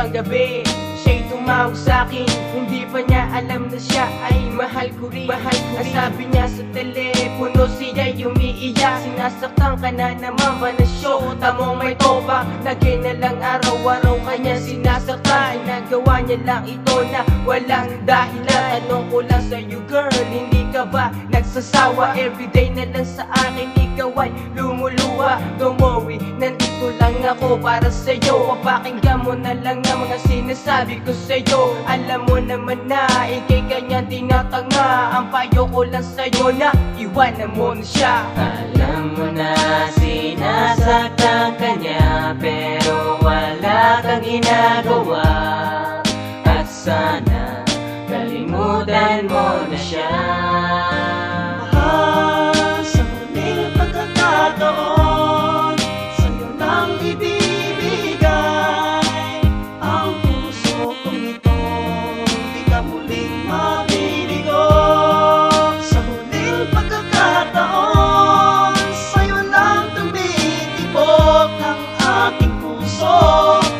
isang gabi, siya'y tumawag sa'kin. Hindi pa niya alam na siya ay mahal ko rin. Ang sabi niya sa telepono, siya'y umiiyak. Sinasaktan ka na naman ba na show? Tamong may toba, lagi na lang araw-araw kanya sinasaktan. Nagawa niya lang ito na walang dahilan. Tanong ko lang sa'yo girl, hindi ka ba nagsasawa? Everyday na lang sa akin ikaw ay lumuluha. Don't worry, nandito lang ako para sa'yo. Papakinggan mo na lang ang mga sinasabi ko sa'yo. Alam mo naman na ikay kanya tinatanga. Ang payo ko lang sa'yo na iwanan mo na siya. Alam mo na sinasaktan ka niya, pero wala kang ginagawa. At sana kalimutan mo na siya. Mahal, sa huling pagkakataon, sa'yo lang ibibigay ang puso kong ito. Di ka muling mabibigo. Sa huling pagkakataon, sa'yo lang tumitibok ang aking puso.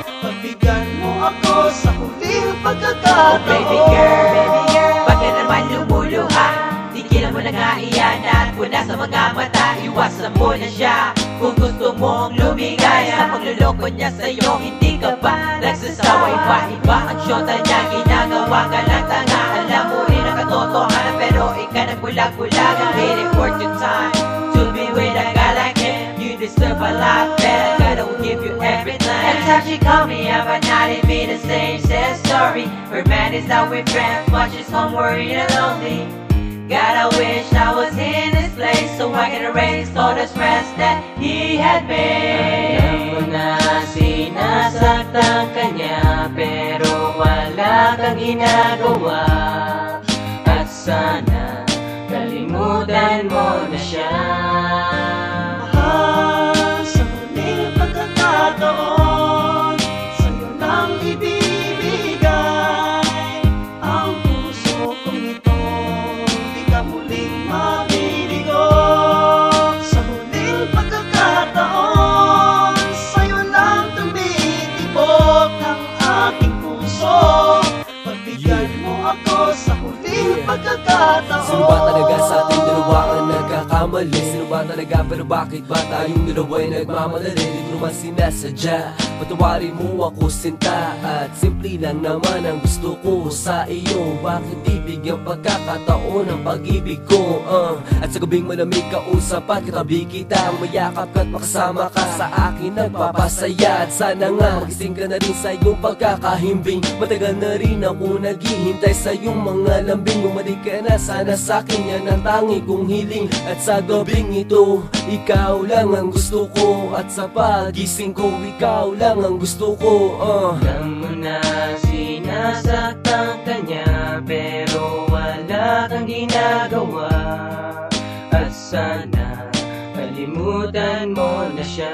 Pagbigyan mo ako sa huling pagkakataon. Oh baby girl, bakit naman lumuluha? Tigilan mo na nga iyan at mula sa mga mata, iwasan mo na siya. Kung gusto mong lumigay sa pagluloko niya sa'yo, hindi ka ba nagsasawa? Iba-iba ang syota niya, ginagawa ka lang tanga. Alam mo rin ang katotohanan, pero ikaw nagbulag-bulag. I'm waiting for your time to be with a guy like him. You deserve a lot better, God will give you everything. Every time she call me up at night, it be the same sad story. Her man is out with friends, watches home worried and lonely. God, I wish I was in this place, so I can erase all the stress that he had made. Alam mo na sinasaktan ka niya, pero wala kang ginagawa. At sana kalimutan mo na siya. Mahal, sa huling pagkakataon, sa'yo lang ibibigay ang puso kong ito. Di ka muling mabibigo. Sa huling pagkakataon, sa'yo lang tumitibok ang aking puso. Pagbigyan mo ako sa huling pagkakataon. Sino ba talaga sa ating dalawa ang nagkakamali? Sino ba talaga, pero bakit ba tayong dalawa'y nagmamadali? Di ko naman sinasadya, patawarin mo ako sinta. At simple lang naman ang gusto ko sa iyo. Bakit di bigyan pagkakataon ang pag-ibig ko? At sa gabing malamig kausap at katabi kita, mayakap ka't makasama ka sa akin nagpapasaya. At sana nga magising ka na rin sa iyong pagkakahimbing. Matagal na rin ako naghihintay sa iyong mga lambing. Bumalik ka na sana sa'kin, yan ang tangi kong hiling. At sa gabing ito, ikaw lang ang gusto ko. At sa pagising ko, ikaw lang ang gusto ko. Alam mo na sinasaktan ka niya, pero wala kang ginagawa. At sana kalimutan mo na siya.